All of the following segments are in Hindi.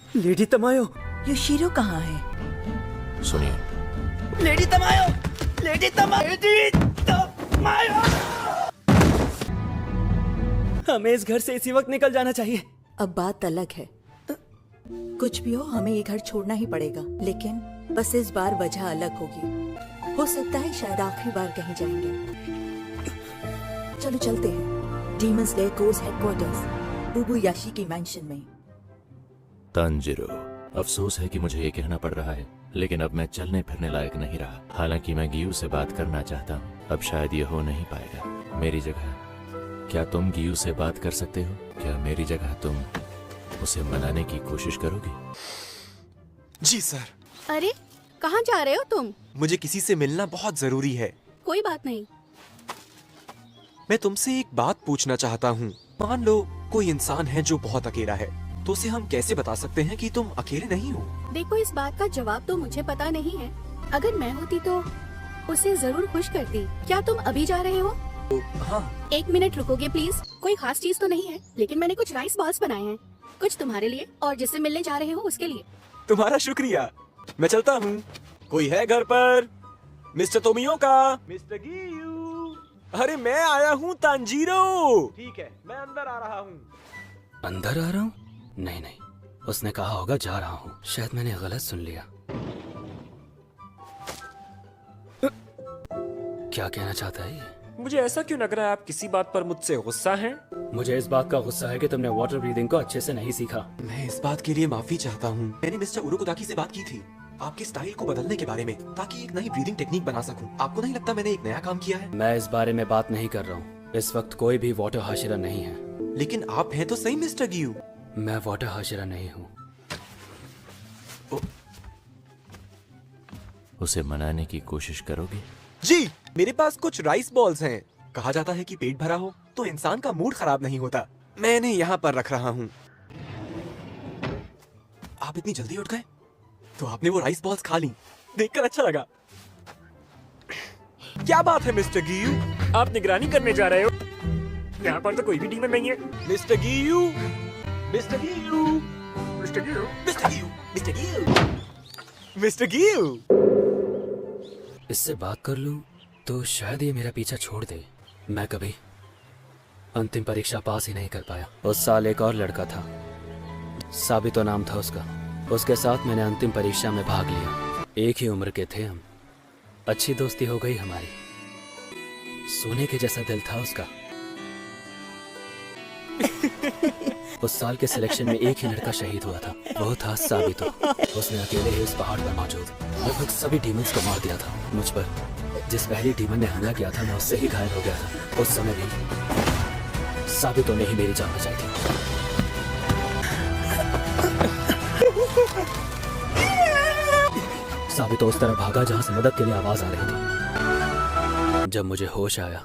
लेडी तमायो। योशिरो कहाँ है? सुनिए, लेडी तमायो, लेडी तमायो, लेडी तमायो। हमें इस घर से इसी वक्त निकल जाना चाहिए। अब बात अलग है। कुछ भी हो, हमें ये घर छोड़ना ही पड़ेगा, लेकिन बस इस बार वजह अलग होगी। हो सकता है शायद आखिरी बार कहीं जाएंगे। चलो चलते हैं डीमन स्लेयर कोर्स हेडक्वार्टर्स, उबुयाशी की मैंशन में। तांजिरो, अफसोस है कि मुझे ये कहना पड़ रहा है, लेकिन अब मैं चलने फिरने लायक नहीं रहा। हालांकि मैं गियू से बात करना चाहता हूँ, अब शायद ये हो नहीं पाएगा। मेरी जगह क्या तुम गियू से बात कर सकते हो? क्या मेरी जगह तुम उसे मनाने की कोशिश करोगी? जी सर। अरे कहाँ जा रहे हो तुम? मुझे किसी से मिलना बहुत जरूरी है। कोई बात नहीं। मैं तुमसे एक बात पूछना चाहता हूँ। मान लो कोई इंसान है जो बहुत अकेला है, तो उसे हम कैसे बता सकते हैं कि तुम अकेले नहीं हो? देखो, इस बात का जवाब तो मुझे पता नहीं है। अगर मैं होती तो उसे जरूर खुश करती। क्या तुम अभी जा रहे हो? हाँ। 1 मिनट रुकोगे प्लीज? कोई खास चीज तो नहीं है, लेकिन मैंने कुछ राइस बॉल्स बनाए हैं। कुछ तुम्हारे लिए और जिससे मिलने जा रहे हो उसके लिए। तुम्हारा शुक्रिया। मैं चलता हूँ। कोई है घर पर? Mister Tomioka? Mister Giyu? अरे मैं आया हूँ तांजीरो। ठीक है, मैं अंदर आ रहा हूँ। अंदर आ रहा हूँ? नहीं नहीं, उसने कहा होगा जा रहा हूँ। शायद मैंने गलत सुन लिया। क्या कहना चाहता है ये? मुझे ऐसा क्यों लग रहा है आप किसी बात पर मुझसे गुस्सा हैं? मुझे इस बात का गुस्सा है कि तुमने वाटर ब्रीदिंग को अच्छे से नहीं सीखा। मैं इस बात के लिए माफी चाहता हूँ। मैंने मिस्टर उरुकोदाकी से बात की थी आपके स्टाइल को बदलने के बारे में, ताकि एक नई ब्रीदिंग टेक्निक बना सकूं। आपको नहीं लगता मैंने एक नया काम किया है? मैं इस बारे में बात नहीं कर रहा हूँ। इस वक्त कोई भी वाटर हाशिरा नहीं है। लेकिन आप हैं तो सही मिस्टर गियू। मैं वाटर हाशिरा नहीं हूँ। उसे मनाने की कोशिश करोगे? जी, मेरे पास कुछ राइस बॉल्स हैं। कहा जाता है कि पेट भरा हो तो इंसान का मूड खराब नहीं होता। मैं इन्हें यहाँ पर रख रहा हूँ। आप इतनी जल्दी उठ गए? तो आपने वो राइस बॉल्स खा ली। देखकर अच्छा लगा। क्या बात है मिस्टर गियू? आप निगरानी करने जा रहे हो? यहाँ पर तो कोई भी डीमन नहीं है। Mister Giyu, mister Giyu, mister Giyu, mister Giyu, mister Giyu, mister Giyu. इससे बात कर लूं तो शायद ये मेरा पीछा छोड़ दे। मैं कभी अंतिम परीक्षा पास ही नहीं कर पाया। उस साल एक और लड़का था, साबितो नाम था उसका। उसके साथ मैंने अंतिम परीक्षा में भाग लिया। एक ही उम्र के थे हम। अच्छी दोस्ती हो गई हमारी। सोने के जैसा दिल था उसका। उस साल के सिलेक्शन में एक ही लड़का शहीद हुआ था, वो था साबितो। उसने अकेले ही उस पहाड़ पर मौजूद लगभग सभी डीमंस को मार दिया था। मुझ पर जिस पहली डीमन ने हमला किया था, मैं उससे ही घायल हो गया था। उस समय भी साबितो ने ही मेरी जान बचाई थी। साबितो उस तरह भागा जहां से मदद के लिए आवाज आ रही थी। जब मुझे होश आया,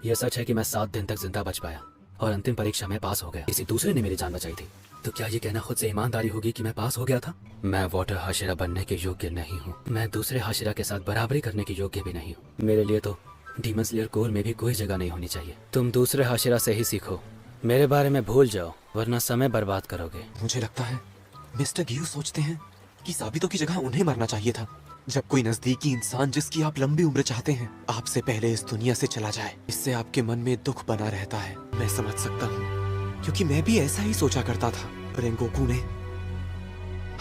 यह सच है कि मैं 7 दिन तक जिंदा बच पाया और अंतिम परीक्षा में पास हो गया। किसी दूसरे ने मेरी जान बचाई थी। तो क्या ये कहना खुद से ईमानदारी होगी कि मैं पास हो गया था? मैं वाटर हाशिरा बनने के योग्य नहीं हूँ। मैं दूसरे हाशिरा के साथ बराबरी करने के योग्य भी नहीं हूँ। मेरे लिए तो डीमन स्लेयर कोर में भी कोई जगह नहीं होनी चाहिए। तुम दूसरे हाशिरा से ही सीखो, मेरे बारे में भूल जाओ, वरना समय बर्बाद करोगे। मुझे लगता है मिस्टर गियू सोचते हैं कि साबितो की जगह उन्हें मरना चाहिए था। जब कोई नजदीकी इंसान जिसकी आप लंबी उम्र चाहते हैं आपसे पहले इस दुनिया से चला जाए, इससे आपके मन में दुख बना रहता है। मैं समझ सकता हूँ, क्योंकि मैं भी ऐसा ही सोचा करता था। रेंगोकू ने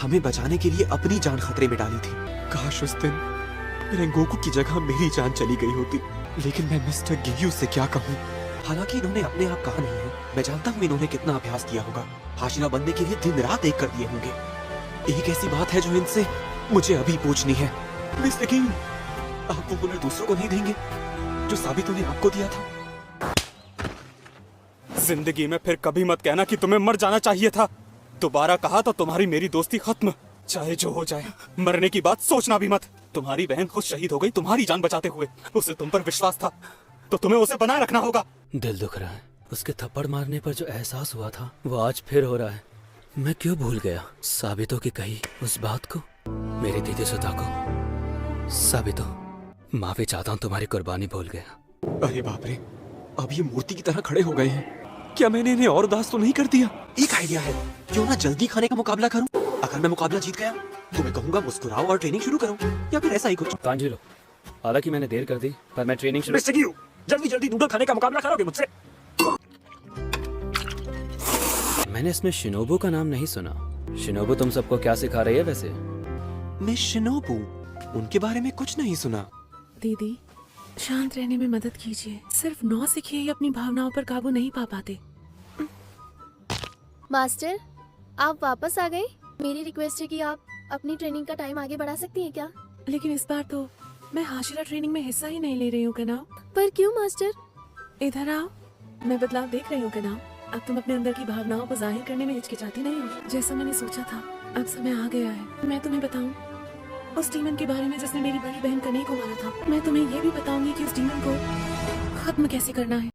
हमें बचाने के लिए अपनी जान खतरे में डाली थी। काश उस दिन रेंगोकू की जगह मेरी जान चली गई होती। लेकिन मैं मिस्टर गियू से क्या कहूँ? हालांकि इन्होंने अपने आप कहा नहीं है। मैं जानता हूँ इन्होंने कितना अभ्यास किया होगा। हाशिरा बनने के लिए दिन रात एक कर दिए होंगे। एक ऐसी बात है जो इनसे मुझे अभी पूछनी है। मिस्टर गियू, आप वो हुनर दूसरों को नहीं देंगे जो साबितो ने आपको दिया था? जिंदगी में फिर कभी मत कहना कि तुम्हें मर जाना चाहिए था। दोबारा कहा तो तुम्हारी मेरी दोस्ती खत्म, चाहे जो हो जाए। मरने की बात सोचना भी मत। तुम्हारी बहन खुद शहीद हो गई तुम्हारी जान बचाते हुए। उसे तुम पर विश्वास था तो तुम्हें उसे बनाए रखना होगा। दिल दुख रहा है। उसके थप्पड़ मारने पर जो एहसास हुआ था वो आज फिर हो रहा है। मैं क्यों भूल गया साबितो की कही उस बात को, मेरी दीदी सुधा को। साबितो, माफी चाहता हूँ, तुम्हारी कुर्बानी भूल गया। अरे बाप रे, अब ये मूर्ति की तरह खड़े हो गए हैं। क्या मैंने इन्हें और उदास तो नहीं कर दिया? एक आइडिया है, क्यों ना जल्दी खाने का मुकाबला करूं? अगर मैं मुकाबला जीत गया तो मैं कहूंगा मुस्कुराओ और ट्रेनिंग शुरू करो, या फिर ऐसा ही कुछ। तांजीरो, हालांकि मैंने देर कर दी पर मैं ट्रेनिंग शुरू। मिस्टर गियू, जल्दी जल्दी नूडल खाने का मुकाबला करोगे मुझसे? मैंने इसमें शिनोबू का नाम नहीं सुना। शिनोबू तुम सबको क्या सिखा रही है वैसे? मैं शिनोबू, उनके बारे में कुछ नहीं सुना। दीदी, शांत रहने में मदद कीजिए। सिर्फ 9 सीखिए ही अपनी भावनाओं पर काबू नहीं पा पाते। मास्टर, आप वापस आ गए। मेरी रिक्वेस्ट है कि आप अपनी ट्रेनिंग का टाइम आगे बढ़ा सकती हैं क्या? लेकिन इस बार तो मैं हाशिरा ट्रेनिंग में हिस्सा ही नहीं ले रही हूँ कनाव। पर क्यों मास्टर? इधर आओ, मैं बदलाव देख रही हूँ कनाव। अब तुम अपने अंदर की भावनाओं को जाहिर करने में हिचकिचाती नहीं हो। जैसा मैंने सोचा था, अब समय आ गया है। मैं तुम्हें बताऊं उस डीमन के बारे में जिसने मेरी बड़ी बहन कने को मारा था। मैं तुम्हें ये भी बताऊंगी कि उस डीमन को खत्म कैसे करना है।